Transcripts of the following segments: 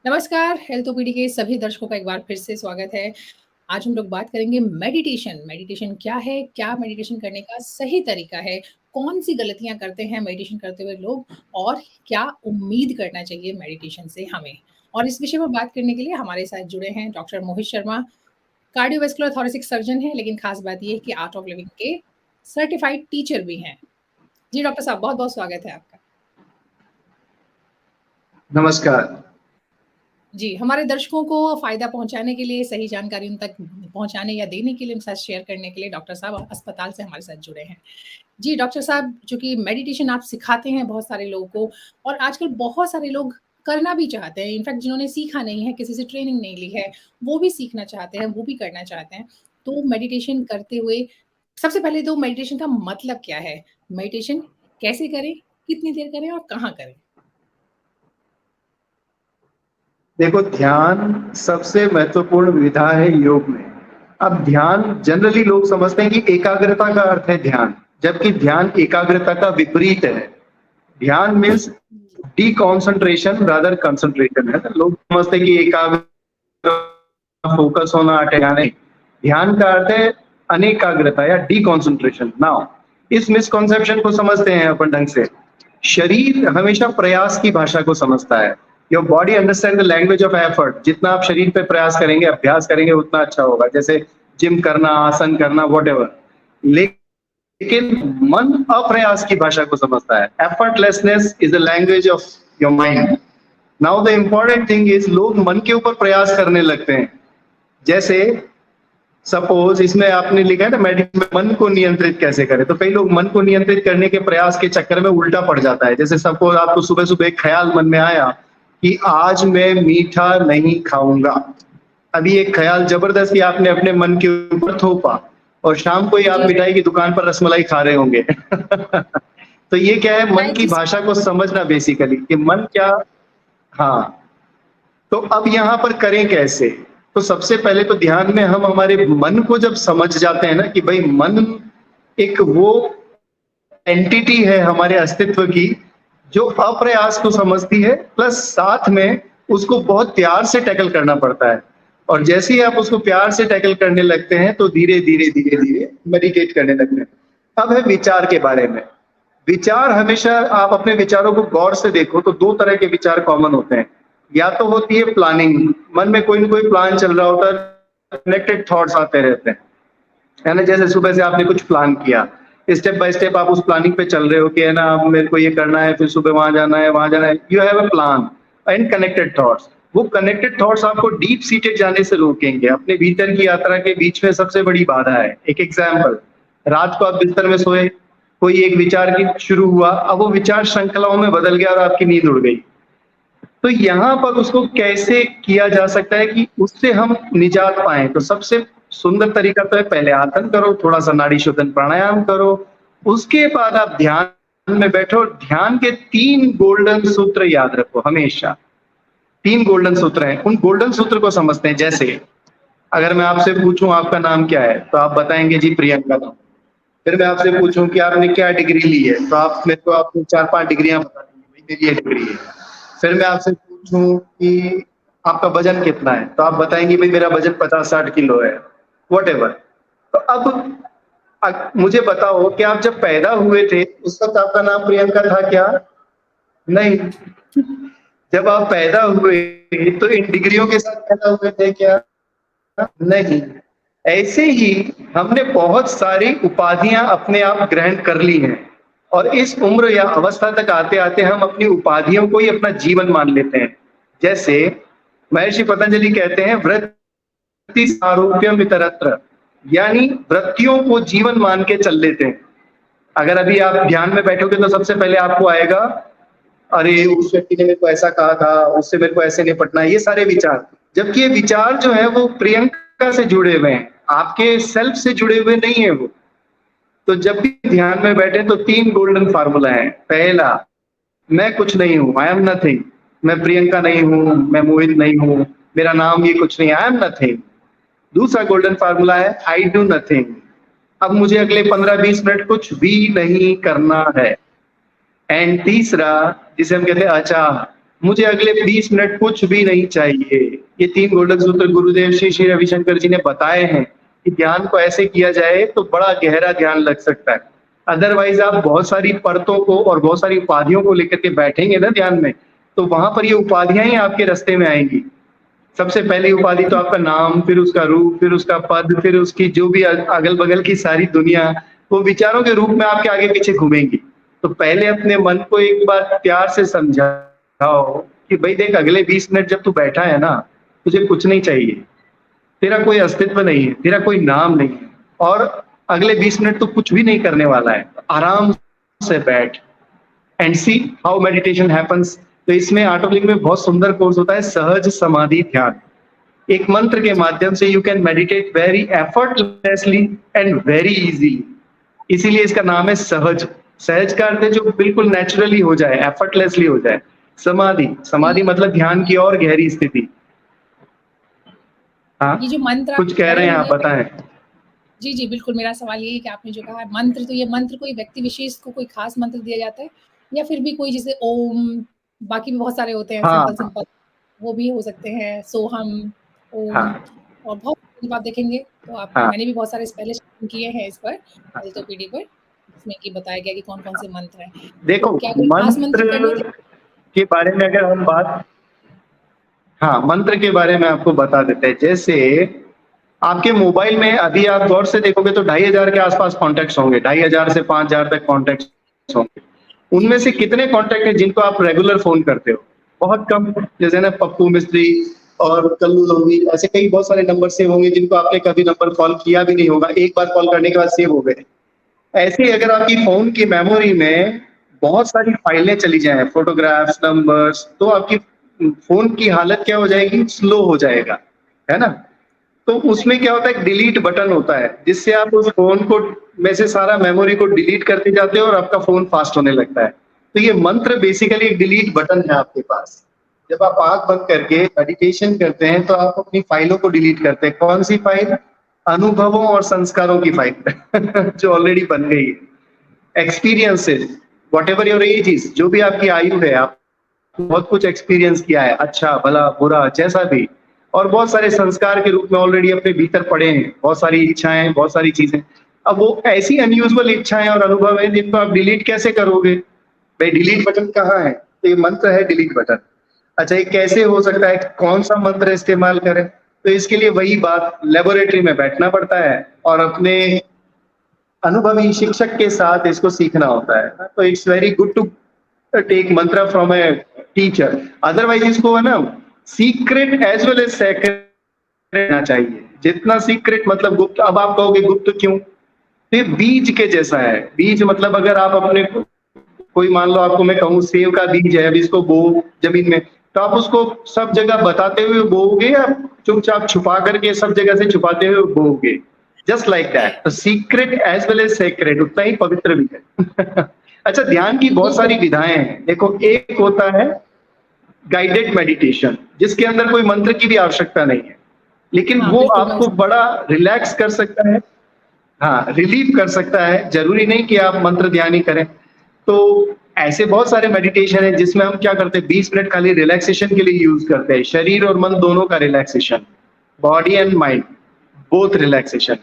नमस्कार, health OPD के सभी दर्शकों का एक बार फिर से स्वागत है। आज हम लोग बात करेंगे मेडिटेशन। मेडिटेशन क्या है? क्या मेडिटेशन करने का सही तरीका है? कौन-सी गलतियाँ करते हैं मेडिटेशन करते हुए लोग और क्या उम्मीद करना चाहिए मेडिटेशन से हमें? और इस विषय में बात करने के लिए हमारे साथ जुड़े हैं doctor Mohit Sharma, cardiovascular thoracic surgeon हैं, लेकिन खास बात ये है कि आर्ट ऑफ लिविंग के सर्टिफाइड टीचर भी हैं। जी, डॉक्टर साहब बहुत-बहुत स्वागत है आपका। नमस्कार। जी, हमारे दर्शकों को फ़ायदा पहुँचाने के लिए, सही जानकारी उन तक पहुँचाने या देने के लिए, उनके साथ शेयर करने के लिए डॉक्टर साहब अस्पताल से हमारे साथ जुड़े हैं। जी, डॉक्टर साहब चूँकि मेडिटेशन आप सिखाते हैं बहुत सारे लोगों को और आजकल बहुत सारे लोग करना भी चाहते हैं। इनफैक्ट जिन्होंने सीखा नहीं है, किसी से ट्रेनिंग नहीं ली है, वो भी सीखना चाहते हैं, वो भी करना चाहते हैं। तो मेडिटेशन करते हुए सबसे पहले तो मेडिटेशन का मतलब क्या है? मेडिटेशन कैसे करें, कितनी देर करें और कहाँ करें? देखो, ध्यान सबसे महत्वपूर्ण विधा है योग में। अब ध्यान जनरली लोग समझते हैं कि एकाग्रता का अर्थ है ध्यान, जबकि ध्यान एकाग्रता का विपरीत है। ध्यान means D concentration rather concentration है। लोग समझते हैं कि एकाग्र फोकस होना ध्यान है। ध्यान का अर्थ है अनेकाग्रता या डी कॉन्सेंट्रेशन। नाउ इस मिसकॉन्सेप्शन को समझते हैं अपन ढंग से। शरीर हमेशा प्रयास की भाषा को समझता है। Your body understand the language of effort. जितना आप शरीर पे प्रयास करेंगे, अभ्यास करेंगे, उतना अच्छा होगा। जैसे जिम करना, आसन करना, व्हाटएवर। लेकिन मन अप्रयास की भाषा को समझता है। Effortlessness is the language of your mind. Now the important thing is लोग मन के ऊपर प्रयास करने लगते हैं। जैसे सपोज इसमें आपने लिखा है ना, मेडिटेशन मन को नियंत्रित कैसे करें। तो कई लोग मन को नियंत्रित करने के प्रयास के चक्कर में उल्टा पड़ जाता है। जैसे सपोज आपको सुबह सुबह एक ख्याल मन में आया कि आज मैं मीठा नहीं खाऊंगा। अभी एक ख्याल जबरदस्ती आपने अपने मन के ऊपर थोपा और शाम को ही आप जी, मिठाई की दुकान पर रसमलाई खा रहे होंगे। तो ये क्या है, मन मैं की जिस भाषा को समझना बेसिकली कि मन क्या। हाँ, तो अब यहाँ पर करें कैसे। तो सबसे पहले तो ध्यान में हम हमारे मन को जब समझ जाते हैं ना कि भाई मन एक वो एंटिटी है हमारे अस्तित्व की जो अप्रयास को समझती है, प्लस साथ में उसको बहुत प्यार से टैकल करना पड़ता है। और जैसे ही आप उसको प्यार से टैकल करने लगते हैं तो धीरे धीरे धीरे धीरे मेडिटेट करने लगते हैं। अब है विचार के बारे में। विचार हमेशा आप अपने विचारों को गौर से देखो तो दो तरह के विचार कॉमन होते हैं। या तो होती है प्लानिंग, मन में कोई ना कोई प्लान चल रहा होता है, कनेक्टेड थॉट्स आते रहते हैं, है ना। जैसे सुबह से आपने कुछ प्लान किया, स्टेप बाय स्टेप आप उस प्लानिंग पे चल रहे हो कि है ना, मेरे को ये करना है, फिर सुबह वहां जाना है, वहां जाना है। You have a plan and connected thoughts. वो कनेक्टेड थॉट्स आपको डीप सीटेड जाने से रोकेंगे। अपने भीतर की यात्रा के बीच में सबसे बड़ी बाधा है। एक एग्जाम्पल, रात को आप बिस्तर में सोए, कोई एक विचार की शुरू हुआ, अब वो विचार श्रृंखलाओं में बदल गया और आपकी नींद उड़ गई। तो यहाँ पर उसको कैसे किया जा सकता है कि उससे हम निजात पाएं। तो सबसे सुंदर तरीका तो है, पहले आसन करो, थोड़ा सा नाड़ी शोधन प्राणायाम करो, उसके बाद आप ध्यान में बैठो। ध्यान के 3 गोल्डन सूत्र याद रखो हमेशा। 3 गोल्डन सूत्र हैं, उन गोल्डन सूत्र को समझते हैं। जैसे अगर मैं आपसे पूछूं आपका नाम क्या है, तो आप बताएंगे जी प्रियंका नाम। फिर मैं आपसे पूछूं कि आपने क्या डिग्री ली है, तो आप मेरे को आपने 4-5 डिग्रियां बता देंगे, भाई मेरी ये डिग्री है। फिर मैं आपसे पूछूं कि आपका वजन कितना है, तो आप बताएंगे भाई मेरा वजन 50-60 किलो है, वट। तो अब मुझे बताओ कि आप जब पैदा हुए थे उस वक्त आपका नाम प्रियंका था क्या? नहीं। जब आप पैदा हुए तो इन डिग्रियों के साथ पैदा हुए थे क्या? नहीं। ऐसे ही हमने बहुत सारी उपाधियां अपने आप ग्रहण कर ली हैं और इस उम्र या अवस्था तक आते आते हम अपनी उपाधियों को ही अपना जीवन मान लेते हैं। जैसे महर्षि पतंजलि कहते हैं, वृत्ति सारूप्यम इतरत्र, यानी वृत्तियों को जीवन मान के चल लेते हैं। अगर अभी आप ध्यान में बैठोगे तो सबसे पहले आपको आएगा, अरे उस व्यक्ति ने मेरे को ऐसा कहा था, उससे मेरे को ऐसे निपटना है, ये सारे विचार। जबकि ये विचार जो है वो प्रियंका से जुड़े हुए हैं, आपके सेल्फ से जुड़े हुए नहीं है वो। तो जब भी ध्यान में बैठे तो 3 गोल्डन फार्मूला है। पहला, मैं कुछ नहीं हूं, आई एम नथिंग। मैं प्रियंका नहीं हूं, मैं मोहित नहीं हूं, मेरा नाम ये कुछ नहीं, आई एम नथिंग। दूसरा गोल्डन फार्मूला है, आई डू नथिंग। अब मुझे अगले 15-20 मिनट कुछ भी नहीं करना है। एंड तीसरा, जिसे हम कहते हैं अचाह, मुझे अगले 20 मिनट कुछ भी नहीं चाहिए। ये 3 गोल्डन सूत्र गुरुदेव श्री श्री रविशंकर जी ने बताए हैं कि ध्यान को ऐसे किया जाए तो बड़ा गहरा ध्यान लग सकता है। अदरवाइज आप बहुत सारी परतों को और बहुत सारी उपाधियों को लेकर के बैठेंगे ना ध्यान में, तो वहां पर ये उपाधियां ही आपके रास्ते में आएंगी। सबसे पहली उपाधि तो आपका नाम, फिर उसका रूप, फिर उसका पद, फिर उसकी जो भी अगल बगल की सारी दुनिया, वो विचारों के रूप में आपके आगे पीछे घूमेंगी। तो पहले अपने मन को एक बार प्यार से समझाओ कि भाई देख, अगले 20 मिनट जब तू बैठा है ना, तुझे कुछ नहीं चाहिए, तेरा कोई अस्तित्व नहीं है, तेरा कोई नाम नहीं है, और अगले 20 मिनट तो कुछ भी नहीं करने वाला है। आराम से बैठ and see how meditation happens. तो इसमें ऑटोलिंक में बहुत सुंदर कोर्स होता है, सहज समाधि ध्यान। एक मंत्र के माध्यम से you can meditate very effortlessly and very easily. इसीलिए इसका नाम है सहज। सहज का अर्थ है जो बिल्कुल नेचुरली हो जाए, एफर्टलेसली हो जाए। समाधि, समाधि मतलब ध्यान की और गहरी स्थिति। हाँ, ये जो मंत्र आप कुछ कह कह रहे रहे हैं, आप हैं, बताएं। जी, जी, बिल्कुल, मेरा सवाल ये है कि आपने जो कहा है मंत्र, तो ये मंत्र कोई व्यक्ति विशेष को कोई खास मंत्र दिया जाता है? या फिर भी कोई जैसे ओम, बाकी भी बहुत सारे होते हैं हाँ, सिंपल, वो भी हो सकते हैं, सोहम, ओम, हाँ, और बहुत जब आप देखेंगे तो आप, हाँ, मैंने भी बहुत सारे पहले किए हैं इस पर, हाँ। एलतोपीडी पर, जिसमें कि बताया गया कि कौन-कौन से मंत्र हैं। देखो, तो क्या कोई खास मंत्र करने मंत्र के के बारे में अगर हम बात, हाँ, मंत्र के बारे में आपको बता देते हैं। जैसे आपके मोबाइल में अभी आप गौर से देखोगे तो 2500 के आसपास कॉन्टैक्ट्स होंगे, 2500 से 5000 तक कॉन्टैक्ट्स होंगे। जी, उनमें से जी, कितने कॉन्टैक्ट हैं जिनको आप रेगुलर फ़ोन करते हो? बहुत कम। जैसे ना पप्पू मिस्त्री और कल्लू लोधी, ऐसे कई बहुत सारे नंबर सेव होंगे जिनको आपने कभी नंबर कॉल किया भी नहीं होगा, एक बार कॉल करने के बाद सेव हो गए। ऐसे ही अगर आपकी फ़ोन की मेमोरी में बहुत सारी फाइलें चली जाएँ, फ़ोटोग्राफ्स, नंबर्स, तो आपकी फ़ोन की हालत क्या हो जाएगी? स्लो हो जाएगा, है ना? तो राइट, उसमें क्या होता है, एक डिलीट बटन होता है, जिससे आप उस फ़ोन को में से सारा मेमोरी को डिलीट करते जाते हो और आपका फ़ोन फ़ास्ट होने लगता है। तो ये मंत्र बेसिकली एक डिलीट बटन है आपके पास। जब आप आँख बंद करके मेडिटेशन करते हैं, तो आप अपनी फाइलों को डिलीट करते हैं। कौन सी फाइल? अनुभवों और संस्कारों की फाइल जो ऑलरेडी बन गई है। Experiences, whatever your age is, जो भी आपकी आयु है, आप बहुत कुछ एक्सपीरियंस किया है, अच्छा, भला, बुरा, जैसा भी, और बहुत सारे संस्कार के रूप में ऑलरेडी अपने भीतर पड़े हैं, बहुत सारी इच्छाएं, बहुत सारी चीजें। अब वो ऐसी अनयूजुअल इच्छाएं और अनुभव है जिनको आप डिलीट कैसे करोगे? भाई डिलीट बटन कहाँ है? तो ये मंत्र है डिलीट बटन। अच्छा, ये कैसे हो सकता है? कौन सा मंत्र इस्तेमाल करें? तो इसके लिए वही बात, लेबोरेटरी में बैठना पड़ता है और अपने अनुभवी शिक्षक के साथ इसको सीखना होता है। तो it's very good to take mantra from a teacher. Otherwise इसको है ना, secret as well as sacred रहना चाहिए। जितना सीक्रेट मतलब गुप्त। अब आप कहोगे गुप्त क्यों? तो ये बीज के जैसा है। बीज मतलब अगर आप अपने, कोई मान लो आपको मैं कहूँ सेब का बीज है, अब इसको बो जमीन में, तो आप उसको सब जगह बताते हुए बोओगे या चुपचाप छुपा करके सब जगह से छुपाते हुए बोओगे? Just like that. तो secret as well as sacred उतना ही पवित्र भी है। अच्छा, ध्यान की बहुत बिल्कुल, सारी विधाएं हैं। देखो, एक होता है गाइडेड मेडिटेशन, जिसके अंदर कोई मंत्र की भी आवश्यकता नहीं है, लेकिन हाँ, वो बिल्कुल मैं आपको उस बड़ा रिलैक्स कर सकता है। हाँ, रिलीव कर सकता है। जरूरी नहीं कि आप मंत्र ध्यान ही करें। तो ऐसे बहुत सारे मेडिटेशन है जिसमें हम क्या करते हैं, 20 मिनट खाली रिलैक्सेशन के लिए यूज करते हैं। शरीर और मन दोनों का relaxation, body and mind both relaxation.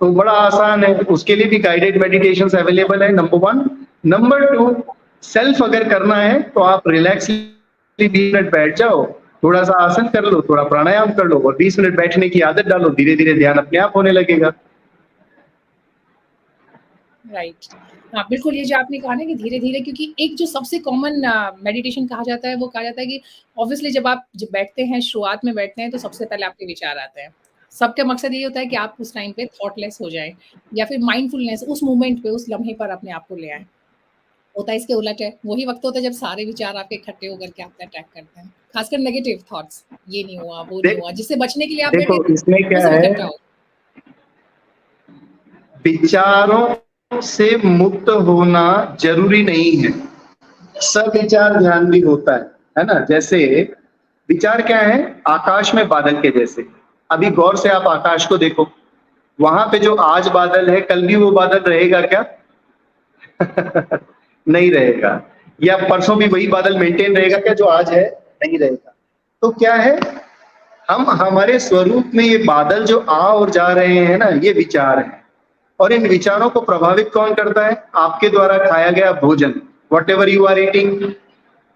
तो बड़ा आसान है, उसके लिए भी गाइडेड मेडिटेशंस अवेलेबल है, नंबर 1। नंबर 2, सेल्फ अगर करना है तो आप रिलैक्सली 20 मिनट बैठ जाओ, थोड़ा सा आसन कर लो, थोड़ा प्राणायाम कर लो और 20 मिनट बैठने की आदत डालो, धीरे धीरे ध्यान अपने आप होने लगेगा। राइट। हाँ, बिल्कुल, ये जो आपने कहा ना कि धीरे-धीरे, क्योंकि एक जो सबसे कॉमन मेडिटेशन कहा जाता है, वो कहा जाता है कि ऑब्वियसली जब बैठते हैं, शुरुआत में बैठते हैं, तो सबसे पहले आपके विचार आते हैं। सबका मकसद ये होता है कि आप उस टाइम पे थॉटलेस हो जाएँ या फिर माइंडफुलनेस उस मोमेंट पे, उस लम्हे पर अपने आप को ले आएँ। होता इसके उलट है, वही वक़्त होता है जब सारे विचार आपके इकट्ठे होकर के आप पे अटैक करते हैं। खासकर नेगेटिव थॉट्स, ये नहीं हुआ, वो नहीं देख हुआ, जिससे बचने के लिए आप बैठे देखो, थे, इसमें वो क्या सब है, इकट्ठा हो। विचारों से मुक्त होना जरूरी नहीं है, सविचार ध्यान भी होता है ना? जैसे विचार क्या है? आकाश में बादल के जैसे। अभी गौर से आप आकाश को देखो, वहां पे जो आज बादल है, कल भी वो बादल रहेगा क्या? नहीं रहेगा। या परसों भी वही बादल मेंटेन रहेगा क्या जो आज है? नहीं रहेगा। तो क्या है, हम हमारे स्वरूप में ये बादल जो आ और जा रहे हैं ना, ये विचार है, और इन विचारों को प्रभावित कौन करता है? आपके द्वारा खाया गया भोजन, व्हाटएवर यू आर ईटिंग।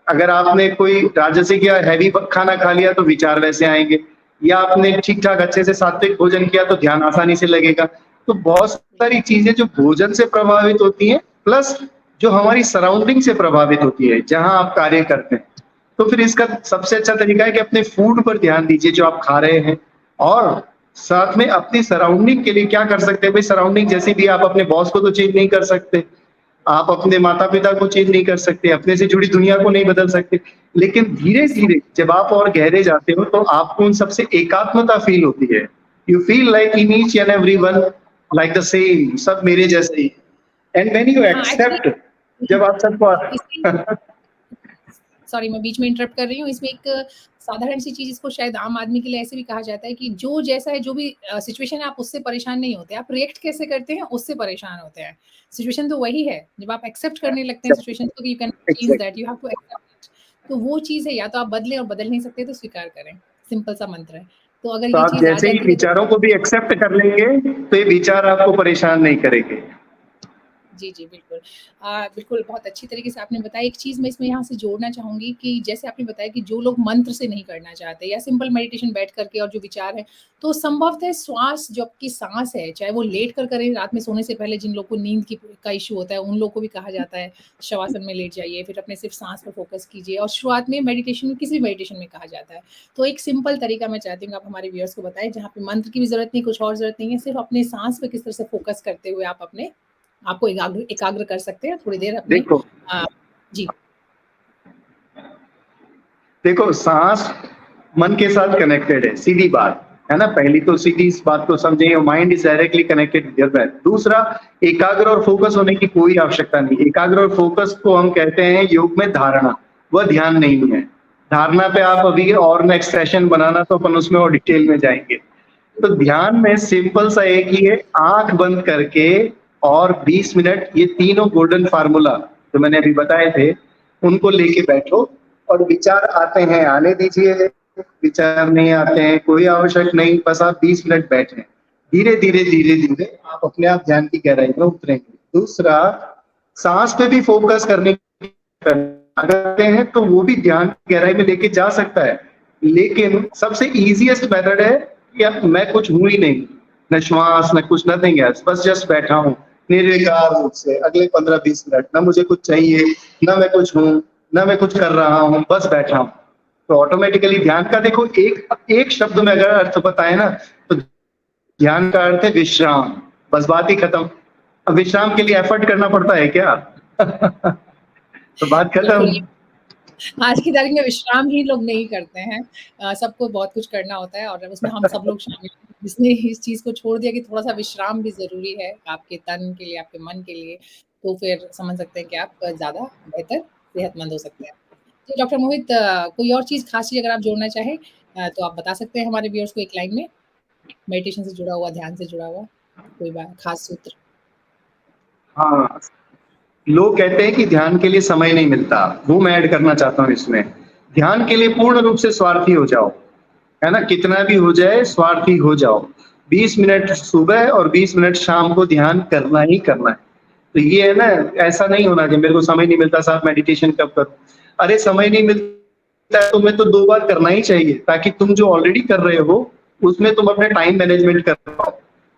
अगर आपने कोई राजसिक या हैवी खाना खा लिया तो विचार वैसे आएंगे, या आपने ठीक ठाक अच्छे से सात्विक भोजन किया तो ध्यान आसानी से लगेगा। तो बहुत सारी चीजें जो भोजन से प्रभावित होती हैं, प्लस जो हमारी सराउंडिंग से प्रभावित होती है, जहां आप कार्य करते हैं। तो फिर इसका सबसे अच्छा तरीका है कि अपने फूड पर ध्यान दीजिए जो आप खा रहे हैं, और साथ में अपनी सराउंडिंग के लिए क्या कर सकते हैं भाई। सराउंडिंग जैसी भी, आप अपने बॉस को तो चेंज नहीं कर सकते, आप अपने माता पिता को चेंज नहीं कर सकते, अपने से जुड़ी दुनिया को नहीं बदल सकते, लेकिन धीरे धीरे जब आप और गहरे जाते हो तो आपको उन सबसे एकात्मता फील होती है। You feel like in each and every one like the same, सब मेरे जैसे ही। एंड व्हेन यू हाँ, एक्चुअली एक्सेप्ट, जब आप सबको सॉरी मैं बीच में इंटरप्ट कर रही हूँ। इसमें एक साधारण सी चीज़, इसको शायद आम आदमी के लिए ऐसे भी कहा जाता है कि जो जैसा है, जो भी सिचुएशन है, आप उससे परेशान नहीं होते, आप रिएक्ट कैसे करते हैं उससे परेशान होते हैं। सिचुएशन तो वही है, जब आप एक्सेप्ट करने लगते हैं सिचुएशन को, you can change that, you have to accept it. तो वो चीज़ है, या तो आप बदलें, और बदल नहीं सकते तो स्वीकार करें। सिंपल सा मंत्र है। तो अगर तो ये आप चीज़ आ जैसे ही जाती है तो विचारों को भी एक्सेप्ट कर लेंगे तो ये विचार आपको परेशान नहीं करेंगे। जी, जी, बिल्कुल। बिल्कुल, बहुत अच्छी तरीके से आपने बताया। एक चीज़ मैं इसमें यहाँ से जोड़ना चाहूँगी कि जैसे आपने बताया कि जो लोग मंत्र से नहीं करना चाहते या सिंपल मेडिटेशन बैठ करके, और जो विचार है, तो संभवतः श्वास, जो आपकी साँस है, चाहे वो लेट कर करें रात में सोने से पहले, जिन लोगों को नींद का इश्यू होता है, उन लोगों को भी कहा जाता है शवासन में लेट जाइए, फिर अपने सिर्फ़ साँस पे फ़ोकस कीजिए, और शुरुआत में मेडिटेशन में, किसी भी मेडिटेशन में कहा जाता है। तो एक सिंपल तरीका मैं चाहती हूँ कि आप हमारे व्यूअर्स को बताएँ, जहाँ पे मंत्र की भी ज़रूरत नहीं, कुछ और ज़रूरत नहीं है, सिर्फ़ अपने साँस पे किस तरह से फ़ोकस करते हुए आप अपने आपको एकाग्र एकाग्र कर सकते हैं थोड़ी देर अपने। देखो अ, जी, देखो सांस मन के साथ कनेक्टेड है, सीधी बात है ना। पहली तो सीधी इस बात को समझें, your mind is directly connected with your breath. दूसरा, एकाग्र और फोकस होने की कोई आवश्यकता नहीं। एकाग्र और फोकस को हम कहते हैं योग में धारणा, वह ध्यान नहीं है। धारणा पे आप अभी और नेक्स्ट सेशन बनाना तो अपन उसमें और डिटेल में जाएंगे। तो ध्यान में सिंपल सा एक ही है, आंख बंद करके और 20 मिनट ये तीनों गोल्डन फार्मूला जो मैंने अभी बताए थे उनको लेके बैठो, और विचार आते हैं आने दीजिए, विचार नहीं आते हैं कोई आवश्यक नहीं, बस आप 20 मिनट बैठे, धीरे धीरे धीरे धीरे आप अपने आप ध्यान की गहराई में उतरेंगे। दूसरा, सांस पे भी फोकस करने करते हैं तो वो भी ध्यान की गहराई में लेके जा सकता है, लेकिन सबसे इजीएस्ट मेथड है कि मैं कुछ हूं ही नहीं, न श्वास न कुछ, नथिंग एल्स, बस जस्ट बैठा हूं निर्विकार रूप से अगले 15-20 मिनट, ना मुझे कुछ चाहिए, ना मैं कुछ हूं, ना मैं कुछ कर रहा हूं, बस बैठा हूं। तो ऑटोमेटिकली ध्यान का देखो, एक एक शब्द में अगर अर्थ बताए ना, तो ध्यान का अर्थ है विश्राम, बस बात ही खत्म। अब विश्राम के लिए एफर्ट करना पड़ता है क्या? तो बात बिल्कुल। खत्म। आज की तारीख में विश्राम ही लोग नहीं करते हैं। सबको बहुत कुछ करना होता है, और उसमें हम सब लोग शामिल हैं। जिसने इस चीज़ को छोड़ दिया कि थोड़ा-सा विश्राम भी ज़रूरी है आपके तन के लिए, आपके मन के लिए, तो फिर समझ सकते हैं कि आप ज़्यादा बेहतर सेहतमंद हो सकते हैं। तो डॉक्टर मोहित, कोई और चीज़, खास चीज़ अगर आप जोड़ना चाहें, तो आप बता सकते हैं हमारे व्यूअर्स को एक लाइन में, मेडिटेशन से जुड़ा हुआ, ध्यान से जुड़ा हुआ, कोई बात खास सूत्र? हाँ, लोग कहते हैं कि ध्यान के लिए समय नहीं मिलता, वो मैं ऐड करना चाहता हूँ इसमें। ध्यान के लिए पूर्ण रूप से स्वार्थी हो जाओ, है ना? कितना भी हो जाए स्वार्थी हो जाओ। 20 मिनट सुबह और 20 मिनट शाम को ध्यान करना ही करना है। तो ये है ना, ऐसा नहीं होना कि मेरे को समय नहीं मिलता साहब, मेडिटेशन कब करूँ? अरे समय नहीं मिलता है, तुम्हें तो 2 बार करना ही चाहिए, ताकि तुम जो ऑलरेडी कर रहे हो उसमें तुम अपने टाइम मैनेजमेंट कर पाओ।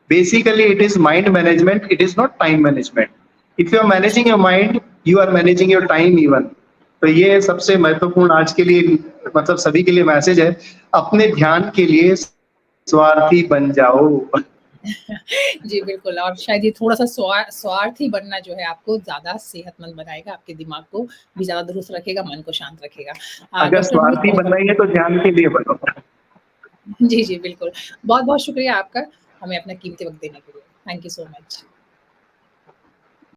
Basically it is mind management, it is not time management. If you are managing your mind, you are managing your time even. तो ये सबसे महत्वपूर्ण आज के लिए, मतलब सभी के लिए मैसेज है, अपने ध्यान के लिए स्वार्थी बन जाओ। जी, बिल्कुल, और शायद ये थोड़ा-सा स्वार्थी बनना जो है आपको ज़्यादा सेहतमंद बनाएगा, आपके दिमाग को भी ज़्यादा दुरुस्त रखेगा, मन को शांत रखेगा। अगर डॉक्टर मोहित, स्वार्थी बनना ही है तो ध्यान के लिए बनो। जी, जी, बिल्कुल। बहुत-बहुत शुक्रिया आपका, हमें अपना कीमती वक़्त देने के लिए। Thank you so much.